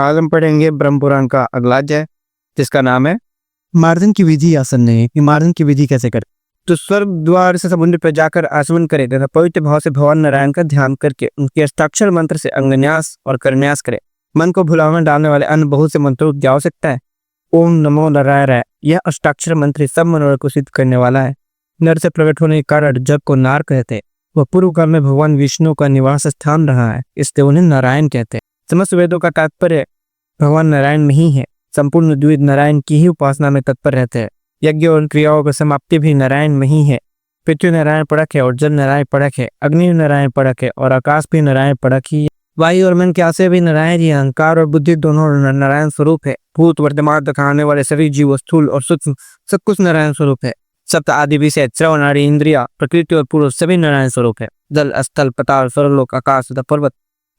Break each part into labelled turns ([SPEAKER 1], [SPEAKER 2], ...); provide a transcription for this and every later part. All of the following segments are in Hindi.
[SPEAKER 1] आज हम पढ़ेंगे ब्रह्म पुराण का अगला अध्याय, जिसका नाम है मार्जन की विधि आसन नहीं। ये मार्जन की विधि कैसे करें? तो स्वर्ग द्वार से समुद्र पर जाकर आचमन करे तथा पवित्र भाव से भगवान नारायण का ध्यान करके उनके अष्टाक्षर मंत्र से अंगन्यास और करन्यास करे। मन को भुलावन डालने वाले अन्य बहुत से मंत्रों की आवश्यकता है। ओम नमो नारायण, यह अष्टाक्षर मंत्र सब मनोरथ को सिद्ध करने वाला है। नर से प्रकट होने के कारण जग को नार कहते हैं। वह पूर्व काल में भगवान विष्णु का निवास स्थान रहा है, इसलिए उन्हें नारायण कहते हैं। समस्त वेदों का तात्पर्य भगवान नारायण में ही है। संपूर्ण द्विज नारायण की ही उपासना में तत्पर रहते हैं। यज्ञ और क्रियाओं की समाप्ति भी नारायण में ही है। पृथ्वी नारायण पड़क है और जल नारायण पड़क है। अग्नि नारायण पड़क है और आकाश भी नारायण पड़क ही है। वायु और मन के आशय भी नारायण ही है। अहंकार और बुद्धि दोनों नारायण स्वरूप है। भूत वर्तमान तथा आने वाले सभी जीव, स्थूल और सूक्ष्म सब कुछ नारायण स्वरूप है। सप्त आदि विषय, श्रवण आदि इंद्रिया, प्रकृति और पुरुष सभी नारायण स्वरूप है। जल, स्थल, पताल, सर्वलोक, आकाश तथा पर्वत,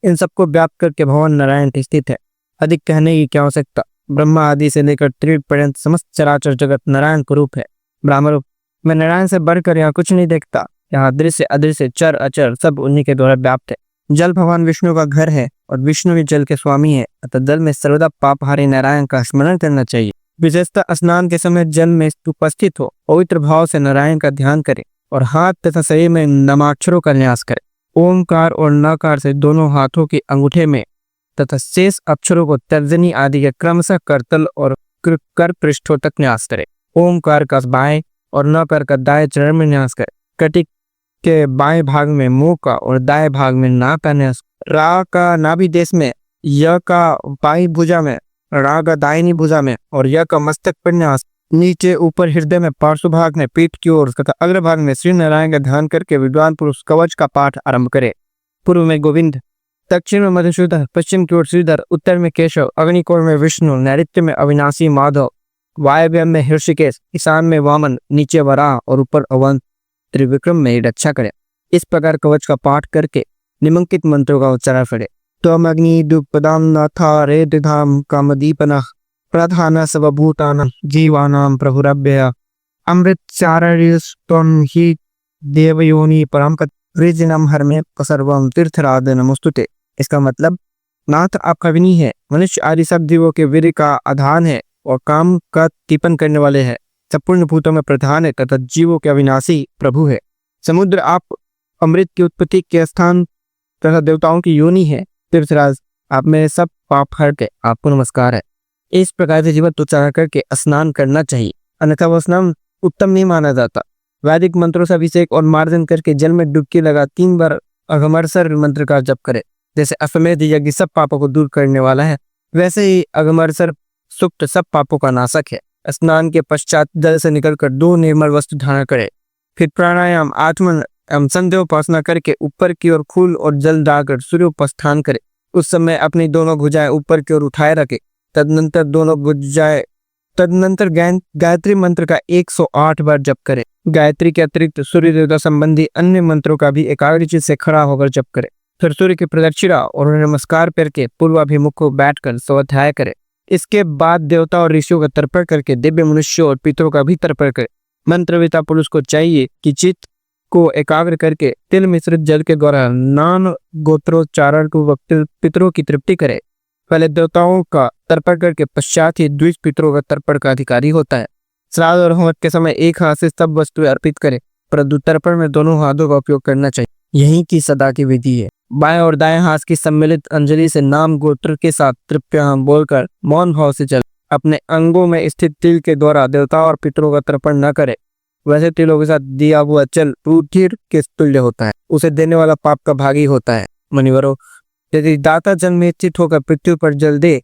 [SPEAKER 1] इन सबको व्याप्त करके भगवान नारायण स्थित है। अधिक कहने की क्या आवश्यकता। ब्रह्मा आदि से लेकर त्रिलोक पर्यंत समस्त चराचर जगत नारायण का रूप है। ब्रह्मरूप मैं नारायण से बढ़कर यहाँ कुछ नहीं देखता। यहाँ दृश्य अदृश्य चर अचर सब उन्हीं के द्वारा व्याप्त है। जल भगवान विष्णु का घर है और विष्णु ही जल के स्वामी है, अतः जल में सर्वदा पापहारी नारायण का स्मरण करना चाहिए। विशेषतः स्नान के समय जल में उपस्थित हो, पवित्र भाव से नारायण का ध्यान करें और हाथ तथा शरीर में नामाक्षरों का न्यास करें। ओमकार और नकार से दोनों हाथों के अंगूठे में तथा शेष अक्षरों को तर्जनी आदि के क्रमशः करतल और कर पृष्ठों तक न्यास करें। ओमकार का बाएं और नकार का दाएं चरण में न्यास करें। कटिक के बाएं भाग में मुंह का और दाएं भाग में नाक का न्यास। रा का नाभि देश में, य का बाई भुजा में, रा का दाहिनी भुजा में और य का मस्तक पर न्यास। नीचे ऊपर हृदय में, पार्श्व भाग में, पीठ की ओर तथा अग्रभाग में श्री नारायण का ध्यान करके विद्वान पुरुष कवच का पाठ आरंभ करे। पूर्व में गोविंद, दक्षिण में मधुसूदन, पश्चिम की ओर श्रीधर, उत्तर में केशव, अग्निकोण में विष्णु, नैऋत्य में अविनाशी माधव, वायव्य में हृषिकेश, ईशान में वामन, नीचे वराह और ऊपर अवन त्रिविक्रम में रक्षा करे। इस प्रकार कवच का पाठ करके निम्नलिखित मंत्रों का उच्चारण करे। त्वम अग्नि दुपदाम नाथा रेधाम कामदीपनः प्रधान सर्वभूतानां जीवानां प्रभुरभ्य अमृतचारयस्त्वं हि देवयोनि परम ऋजिनम हरमे सर्वम तीर्थराज नमोस्तुते। इसका मतलब, नाथ आपका विनी है, मनुष्य आदि सब जीवों के वीर का आधान है और काम का दीपन करने वाले हैं। संपूर्ण भूतों में प्रधान है तथा जीवों के अविनाशी प्रभु है। समुद्र आप अमृत की उत्पत्ति के स्थान तथा देवताओं की योनि है। तीर्थराज आप में सब पाप हर के आपको नमस्कार है। इस प्रकार से जीवन उच्चारण करके स्नान करना चाहिए, अन्यथा वह स्नान उत्तम नहीं माना जाता। वैदिक मंत्रों से अभिषेक और मार्जन करके जल में डुबकी लगा 3 बार अघमरसर मंत्र का जप करे। जैसे अश्वमेध यज्ञ सब पापों को दूर करने वाला है, वैसे ही अघमरसर सूक्त सब पापों का नाशक है। स्नान के पश्चात जल से निकलकर 2 निर्मल वस्त्र धारण करे। फिर प्राणायाम, आत्मन एवं संध्योपासना करके ऊपर की ओर फूल और जल डालकर सूर्योपास्थान करे। उस समय अपनी दोनों भुजाएं ऊपर की ओर उठाए रखे। तदनंतर गायत्री मंत्र का 108 बार जप करे। गायत्री के अतिरिक्त सूर्य देवता संबंधी अन्य मंत्रों का भी एकाग्रचित्त से खड़ा होकर जप करे। फिर सूर्य की प्रदक्षिणा और नमस्कार करके पूर्वाभिमुख को बैठकर स्वाध्याय करे। इसके बाद देवता और ऋषियों का तर्पण करके दिव्य मनुष्यों और पितरों का भी तर्पण करे। मंत्रविता पुरुष को चाहिए कि चित्त को एकाग्र करके तिल मिश्रित जल के द्वारा नान गोत्रोच्चारण को पितरों की तृप्ति करे। पहले देवताओं का तर्पण करके पश्चात ही द्विज पितरों का तर्पण का अधिकारी होता है। श्राद्ध और होम के समय एक हाथ से सब वस्तुएं अर्पित करे, परंतु तर्पण में दोनों हाथों का उपयोग करना चाहिए। यही की सदा की विधि है। बाएं और दाएं हाथ की सम्मिलित अंजलि से नाम गोत्र के साथ तृप्यहम बोलकर मौन भाव से चल। अपने अंगों में स्थित तिल के द्वारा देवता और पितरों का तर्पण न करे। वैसे तिलों के साथ दिया हुआ जल रूधिर के तुल्य होता है, उसे देने वाला पाप का भागी होता है। मुनिवरों, यदि दाता जल में स्थित होकर पृथ्वी पर जल दे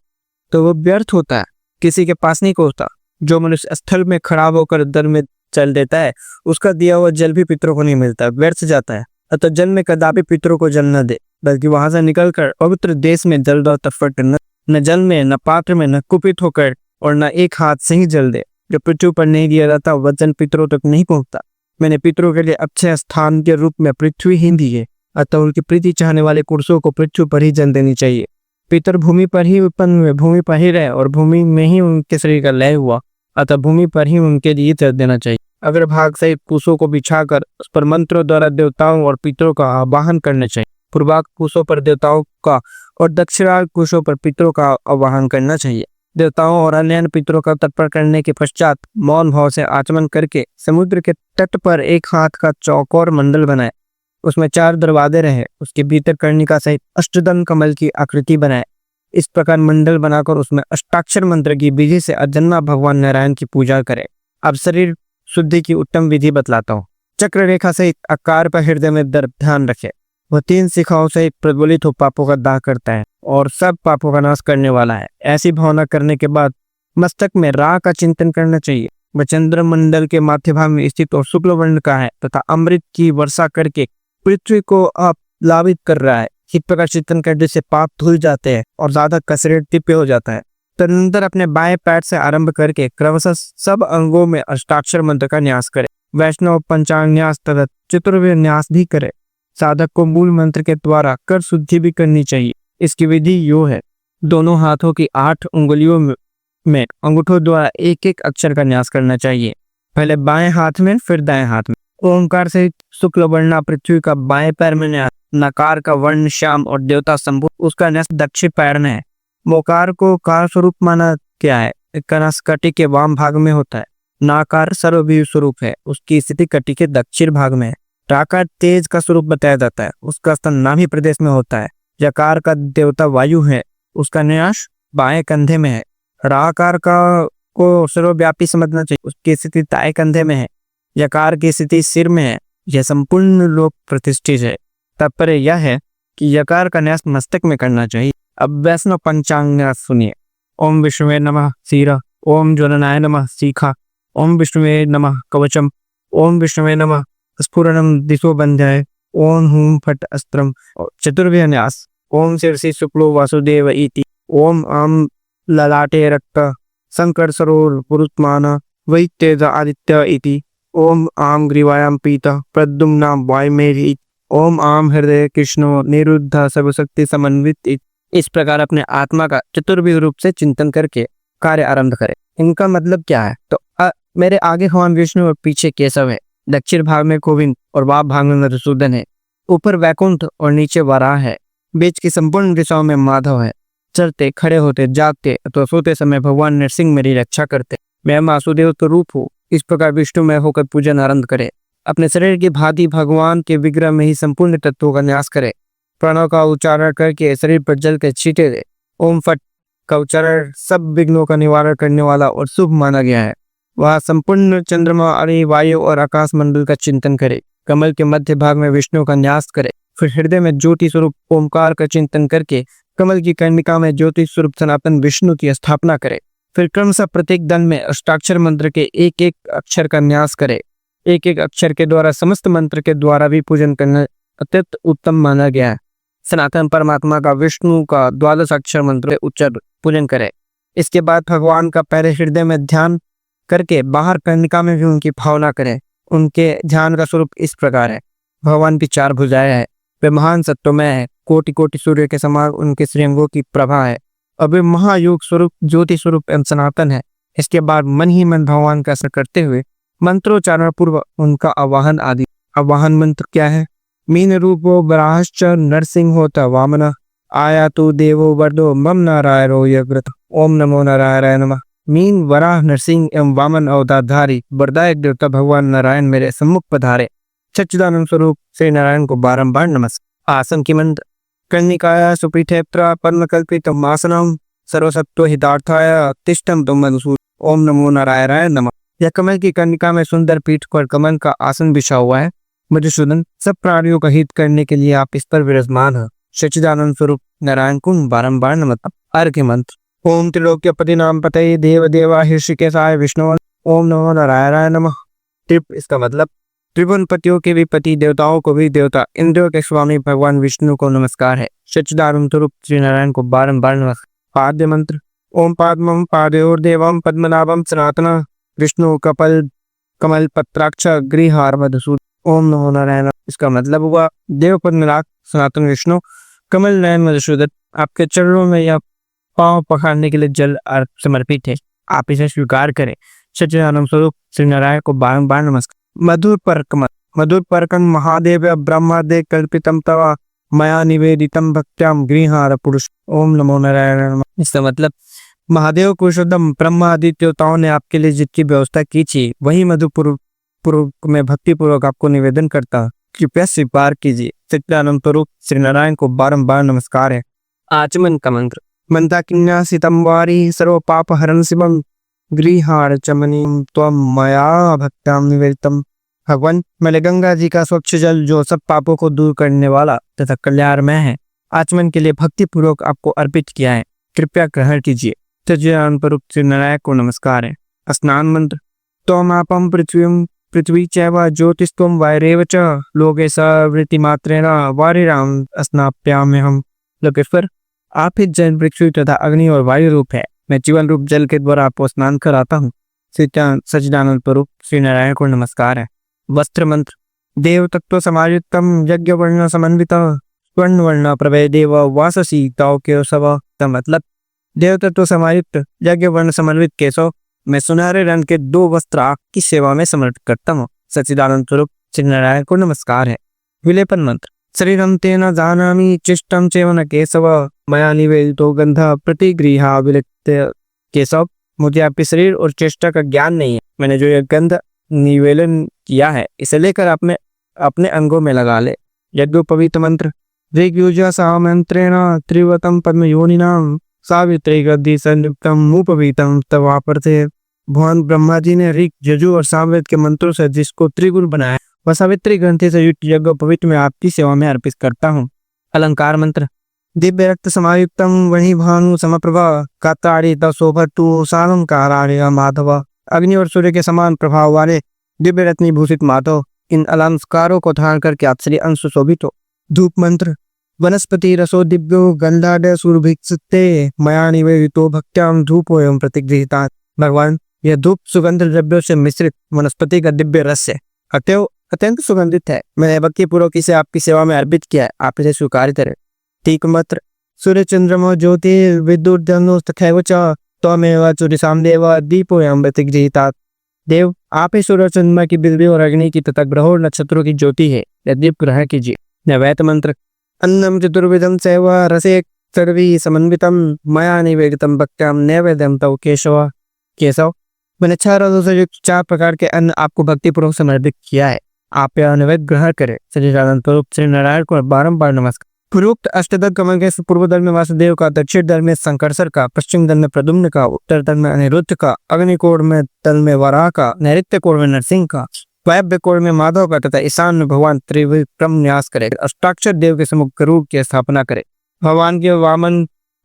[SPEAKER 1] तो वो व्यर्थ होता है, किसी के पास नहीं पहुंचता। जो मनुष्य स्थल में खड़ा होकर जल में चल देता है, उसका दिया हुआ जल भी पितरों को नहीं मिलता, व्यर्थ जाता है। अतः जल में कदापि पितरों को जल न दे, बल्कि वहां से निकलकर पवित्र देश में जल दो तत्पर न जल में, न पात्र में, न कुपित होकर और न एक हाथ से ही जल दे। जो पृथ्वी पर नहीं दिया जाता वह जल पितरों तक नहीं पहुंचता। मैंने पितरों के लिए अच्छे स्थान के रूप में पृथ्वी ही दी है, अतः उनकी प्रीति चाहने वाले पुरुषों को पृथ्वी पर ही जल देनी चाहिए। पितर भूमि पर ही उत्पन्न हुए, भूमि पर ही रहे और भूमि में ही उनके शरीर का लय हुआ, अतः भूमि पर ही उनके लिए जल देना चाहिए। अग्रभाग सहित कुशों को बिछाकर उस पर मंत्रों द्वारा देवताओं और पितरों का आवाहन करना चाहिए। पूर्वार्ध कोशों पर देवताओं का और दक्षिणार्ध कोशों पर पितरों का आवाहन करना चाहिए। देवताओं और अन्य पितरों का तर्पण करने के पश्चात मौन भाव से आचमन करके समुद्र के तट पर एक हाथ का चौकोर मंडल बनाए, उसमें 4 दरवाजे रहे, उसके भीतर कर्णिका सहित अष्टदल कमल की आकृति बनाए। इस प्रकार मंडल बनाकर उसमें अष्टाक्षर मंत्र की विधि से अजन्मा भगवान नारायण की पूजा करें। अब शरीर शुद्धि की उत्तम विधि बतलाता हूँ। चक्र रेखा सहित आकार पर हृदय में दर्प ध्यान रखे। वह 3 शिखाओं से प्रज्वलित हो पापों का दाह करता है और सब पापों का नाश करने वाला है। ऐसी भावना करने के बाद मस्तक में रा का चिंतन करना चाहिए। वह चंद्रमंडल के माथे भाग में स्थित और शुक्ल वर्ण का है तथा अमृत की वर्षा करके पृथ्वी को प्लावित कर रहा है। इस प्रकार चिंतन करने से पाप धुल जाते हैं और ज्यादा कसरत दिव्य हो जाता है। तदनंतर अपने बाएं पैर से आरंभ करके क्रमशः सब अंगों में अष्टाक्षर मंत्र का न्यास करे। वैष्णव पंचांग न्यास तथा चतुर्वेद न्यास भी करे। साधक को मूल मंत्र के द्वारा कर शुद्धि भी करनी चाहिए। इसकी विधि यो है। दोनों हाथों की 8 उंगलियों में अंगूठों द्वारा एक एक अक्षर का न्यास करना चाहिए। पहले बाएं हाथ में फिर दाएं हाथ में। ओंकार से शुक्ल वर्ण पृथ्वी का बाएं पैर में न्यास, नकार का वर्ण श्याम और देवता शंभु उसका न्यास दक्षिण पैर में है। मोकार को कार स्वरूप माना गया है। इसका न्यास कटी के वाम भाग में होता है। नाकार सर्ववीर स्वरूप है, उसकी स्थिति कटी के दक्षिण भाग में है। टाकार तेज का स्वरूप बताया जाता है, उसका स्थान नाभि प्रदेश में होता है। यकार का देवता वायु है, उसका न्यास बाएं कंधे में है। राकार को सर्वव्यापी समझना चाहिए, उसकी स्थिति दाएं कंधे में है। यकार की स्थिति सिर में है। यह संपूर्ण लोक प्रतिष्ठित है। तात्पर्य यह है कि यकार का न्यास मस्तक में करना चाहिए। अब वैष्णव पंचांग न्यास सुनिए। ओम विष्णुवे नमः शिरः, ओम ज्वलनाय नमः शिखा, ओम विष्णुवे नमः कवचम, ओम विष्णुवे नमः स्फुरणम दिशो बंध्याय, ओम हूम फट अस्त्रम। चतुर्वेद न्यास। ओम शीर्षि शुक्लो वासुदेव इति, ओम आम ललाटे रक्त शंकर सरोर पुरुषमान वै तेज आदित्य इति, ओम आम ग्रीवायाम पीता प्रद्युम्ना वायमेरि, ओम आम हृदय कृष्णो निरुद्ध सर्वशक्ति समन्वित। इस प्रकार अपने आत्मा का चतुर्विध रूप से चिंतन करके कार्य आरंभ करें। इनका मतलब क्या है? तो मेरे आगे भगवान विष्णु और पीछे केशव है। दक्षिण भाग में गोविंद और वाम भाग में मधुसूदन है। ऊपर वैकुंठ और नीचे वराह है। बीच की संपूर्ण दिशाओं में माधव है। चलते, खड़े होते, जागते अथवा सोते समय भगवान नरसिंह मेरी रक्षा करते। मैं वासुदेव तो रूप हूँ। इस प्रकार विष्णु में होकर पूजन आरंभ करे। अपने शरीर की भांति भगवान के विग्रह में ही संपूर्ण तत्वों का न्यास करे। प्रणव का उच्चारण करके शरीर पर जल के छींटे दे। ओम फट का उच्चारण सब विघ्नों का निवारण करने वाला और शुभ माना गया है। वह संपूर्ण चंद्रमा, अग्नि, वायु और आकाश मंडल का चिंतन करे। कमल के मध्य भाग में विष्णु का न्यास करे। फिर हृदय में ज्योति स्वरूप ओमकार का चिंतन करके कमल की कर्णिका में ज्योति स्वरूप सनातन विष्णु की स्थापना करे। फिर क्रमशः प्रत्येक दल में अष्टाक्षर मंत्र के एक एक अक्षर का न्यास करे। एक एक अक्षर के द्वारा समस्त मंत्र के द्वारा भी पूजन करना अत्यंत उत्तम माना गया है। सनातन परमात्मा का विष्णु का 12 अक्षर मंत्र उच्चार पूजन करे। इसके बाद भगवान का पहले हृदय में ध्यान करके बाहर कर्णिका में भी उनकी भावना करें। उनके ध्यान का स्वरूप इस प्रकार है। भगवान की 4 भुजाएं है। वे महान सत्वमय है। कोटि कोटि सूर्य के समान उनके श्रीअंगों की प्रभा है। अब वे महायोग स्वरूप, ज्योति स्वरूप एवं सनातन है। इसके बाद मन ही मन भगवान का असर करते हुए मंत्रोच्चारण पूर्व उनका आवाहन आदि। आवाहन मंत्र क्या है? मीन रूपो बराहश्च नरसिंह होता वामन, आया तो देवो वर्दो मम नारायणो यव्रत। ओम नमो नारायणाय नमः। मीन, वराह, नरसिंह एवं वामन अवतारधारी वरदायक देवता भगवान नारायण मेरे सम्मुख पधारे। सच्चिदानंद स्वरूप श्री नारायण को बारंबार नमस्कार। आसन की मंत्र। कर्णिकाया सुपीठे पद्मकल्पितम आसनम सर्वसत्व हितार्थाय तिष्ठम तुम मधुसूदन। ओम नमो नारायणाय नमः। यह कमल की कर्णिका में सुंदर पीठ पर कमल का आसन बिछा हुआ है। मधुसूदन, सब प्राणियों का हित करने के लिए आप इस पर विराजमान हो। सच्चिदानंद स्वरूप नारायण को बारंबार नमस्कार। अर्घ्य मंत्र। ओम त्रिलोक्यपति नाम पतये देव देवा हृषिकेशाय विष्णु। ओम नमो नारायणाय नमः। त्रिप, इसका मतलब त्रिभुवन पतियों के भी पति, देवताओं को भी देवता, इंद्रियों के स्वामी भगवान विष्णु को नमस्कार है। सच्चिदानंद स्वरूप श्री नारायण को बारंबार नमस्कार। पाद्य मंत्र। ओम पाद्मम पादयोर्देवम पद्मनाभम सनातन विष्णु कमल पत्राक्ष गृहार मधुसूदन। ओम नमो नारायण। इसका मतलब हुआ देव पद्मनाभ सनातन विष्णु कमल नयन मधुसूदन, आपके चरणों में यह पांव पखारने के लिए जल समर्पित है। आप इसे स्वीकार करें। सच्चिदानंद स्वरूप श्री नारायण को बारंबार नमस्कार। मधुर परकम। मधुर परकम महादेव ब्रह्मादेव कल्पितम तवा मया निवेदितम भक्त्याम गृहार पुरुष ओम नमो नारायण नमः। इसका मतलब महादेव पुरुषोत्तम ब्रह्मा आदि देवताओं ने आपके लिए जितनी व्यवस्था की थी वही मधुपुर में भक्ति पूर्वक आपको निवेदन करता, कृपया स्वीकार कीजिए। सच्चिदानंद स्वरूप श्री नारायण को बारंबार नमस्कार है। आचमन का मंत्र। मंदाकिन्यासितम वारी सर्व पाप हरण शिवम गृहार चमनीम त्वम मया भक्त्याम निवेदितम। भगवान, मैंने गंगा जी का स्वच्छ जल जो सब पापों को दूर करने वाला तथा कल्याणमय है, आचमन के लिए भक्ति पूर्वक आपको अर्पित किया है, कृपया ग्रहण कीजिए। सच्चिदानंद स्वरूप श्री नारायण को नमस्कार है। स्नान मंत्र। त्वमापम पृथ्वी चैव ज्योतिस्त्वं वायुरेव च लोके सवृत्ति मात्रेण वारिराम स्नाप्याम्यहम्। लोकेश्वर, आप ही जल, पृथ्वी तथा अग्नि और वायु रूप है, मैं जीवन रूप जल के द्वारा आपको स्नान कराता हूँ। सच्चिदानंद स्वरूप श्री नारायण को नमस्कार है। वस्त्र मंत्र। देव तत्व समायुक्तम यज्ञ वर्ण समन्वित स्वर्ण वर्ण प्रभय देव वाससी ताव केशव। का मतलब देव तत्व समायुक्त यज्ञ वर्ण समन्वित केशव, मैं सुनहरे रंग के 2 वस्त्र आपकी सेवा में समर्पित करता हूँ। सच्चिदानंद स्वरूप श्री नारायण को नमस्कार है। विलेपन मंत्र। शरीरम तेन जानामि चिष्टम चैव न केशव मया निवेदितो गंध प्रतिगृहा विलिप्त। केशव, मुझे आपके शरीर और चेष्टा का ज्ञान नहीं है, मैंने जो यह गंध निवेदन किया है इसे लेकर आप में अपने अंगों में लगा ले। यज्ञोपवीत मंत्र। ऋग्युजा सामंत्रेण त्रिवतम पद्म योनिनाम सावित्री गद्दी संयुक्तम उपवीतम तवापर्थे। भगवान ब्रह्मा जी ने ऋग, यजु और सामवेद के मंत्रों से जिसको त्रिगुण बनाया, वह सावित्री ग्रंथि से युक्त यज्ञोपवीत में आपकी सेवा में अर्पित करता हूँ। अलंकार मंत्र। दिव्य रक्त समायुक्तम वही भानु समप्रभा काताड़ी तोभटु सालंकारार्य माधव। अग्नि और सूर्य के समान प्रभाव वाले दिव्य रत्नी भूषित माधव, इन अलंकारों को धारण करके आप श्री अंश शोभित हो। धूप मंत्र। वनस्पति रसो दिव्यो गंधाड सुरभिक्षते मया निवेदितो भक्त्याम धूपो एवं प्रतिगृहीता। भगवान, यह धूप सुगंध द्रव्यों से मिश्रित वनस्पति का दिव्य रस है, अतएव अत्यंत सुगंधित है, मैंने भक्ति पूर्वक इसे आपकी सेवा में अर्पित किया है, आप इसे स्वीकार करें। ठीक मंत्र। सूर्य चंद्रमा ज्योति विद्युत धनु तथैव च त्वमेव सूर्यसाम देव दीपो एवं प्रतिगृहीता। देव, आप ही सूर्य चंद्रमा की बिजली और अग्नि की तथा ग्रहों और नक्षत्रों की ज्योति है, यह दीप ग्रहण कीजिए। नैवेद्य मंत्र। अन्नम चतुर्विधम सेव रसे सर्वी समन्वितम मया निवेदितम भक्त्याम नैवेद्यम तव केशव। केशव, मैंने 6 रसों से युक्त 4 प्रकार के अन्न आपको भक्तिपूर्वक समर्पित किया है, आप यह नैवेद्य ग्रहण करें। सच्चिदानंद स्वरूप श्री नारायण को बारंबार नमस्कार। पूर्वोक्त अष्टदल कमल के पूर्व दल में वासुदेव का, दक्षिण दल में संकर्षण का, पश्चिम दल में प्रद्युम्न का, उत्तर दल में अनिरुद्ध का, अग्निकोण में दल में वराह का, नैऋत्य कोण में नरसिंह का, वायव्य कोण में माधव का तथा ईशान में भगवान त्रिविक्रम न्यास करे। अष्टाक्षर देव के सम्मुख गरुड़ की स्थापना करे। भगवान के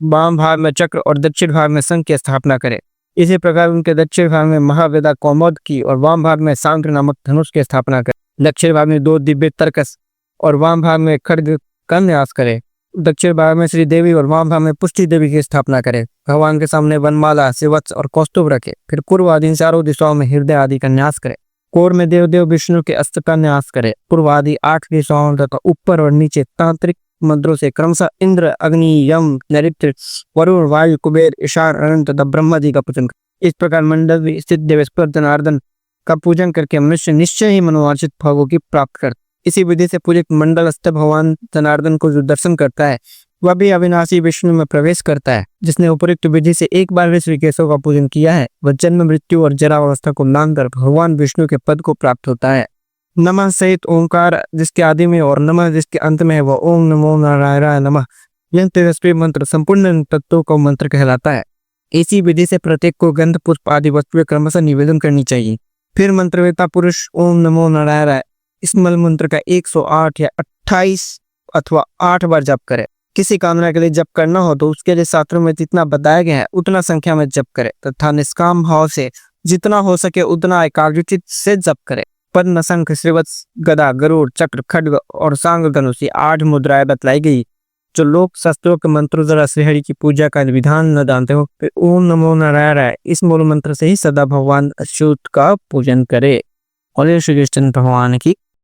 [SPEAKER 1] वाम भाग में चक्र और दक्षिण भाग में शंख की स्थापना करे। इसी प्रकार उनके दक्षिण भाग में महावेदा कौमोद की और वाम भाग में सांक्र नामक धनुष की स्थापना करे। दक्षिण भाग में 2 दिव्य तर्कस और वाम भाग में खड्ग का न्यास करे। दक्षिण भाग में श्री देवी और वाम भाग में पुष्टि देवी की स्थापना करे। भगवान के सामने वनमाला, शिवत्स और कौस्तुभ रखे। फिर पूर्व आदि 4 दिशाओं में हृदय आदि का न्यास करे। कोर में देवदेव विष्णु के अस्त्र का न्यास करे। पूर्व आदि 8 दिशाओं तथा ऊपर और नीचे तांत्रिक मंत्रों से क्रमशः इंद्र, अग्नि, यम, नैऋत्य, वरुण, वायु, कुबेर, ईशान, अनंत तथा ब्रह्मा जी का पूजन करे। इस प्रकार मंडल में स्थित देवेश्वर जनार्दन का पूजन करके मनुष्य निश्चय ही मनोवांछित फलों की प्राप्त करता। इसी विधि से पूजित मंडलस्थ भगवान जनार्दन को जो दर्शन करता है वह भी अविनाशी विष्णु में प्रवेश करता है। जिसने उपयुक्त विधि से एक बार भी श्री केशव का पूजन किया है वह जन्म, मृत्यु और जरा अवस्था को मानकर भगवान विष्णु के पद को प्राप्त होता है। नमः सहित ओंकार जिसके आदि में और नमः जिसके अंत में है वह ओम नमो नारायणाय नमः। यह तेजस्वी मंत्र संपूर्ण तत्वों का मंत्र कहलाता है। इसी विधि से प्रत्येक को गंध, पुष्प आदि वस्तुएं क्रमशः निवेदन करनी चाहिए। फिर मंत्रवेता पुरुष ओम नमो नारायणाय इस मूल मंत्र का 108 या 28 अथवा 8 बार जप करे। किसी कामना के लिए जप करना हो तो उसके लिए शास्त्रों में जितना बताया गया है उतना संख्या में जप करे तथा निष्काम भाव से जितना हो सके उतना एकाग्रचित से जप करे। पद्म, शंख, श्रीवत्स, गदा, गरुड़, चक्र, खड्ग और सांग धनुष 8 मुद्राएं बतलाई गई। जो लोग शास्त्रों के मंत्रों द्वारा श्रीहरि की पूजा का विधान न जानते हो फिर ओम नमो नारायणाय इस मूल मंत्र से ही सदा भगवान अच्युत का पूजन करे। और श्री कृष्ण भगवान की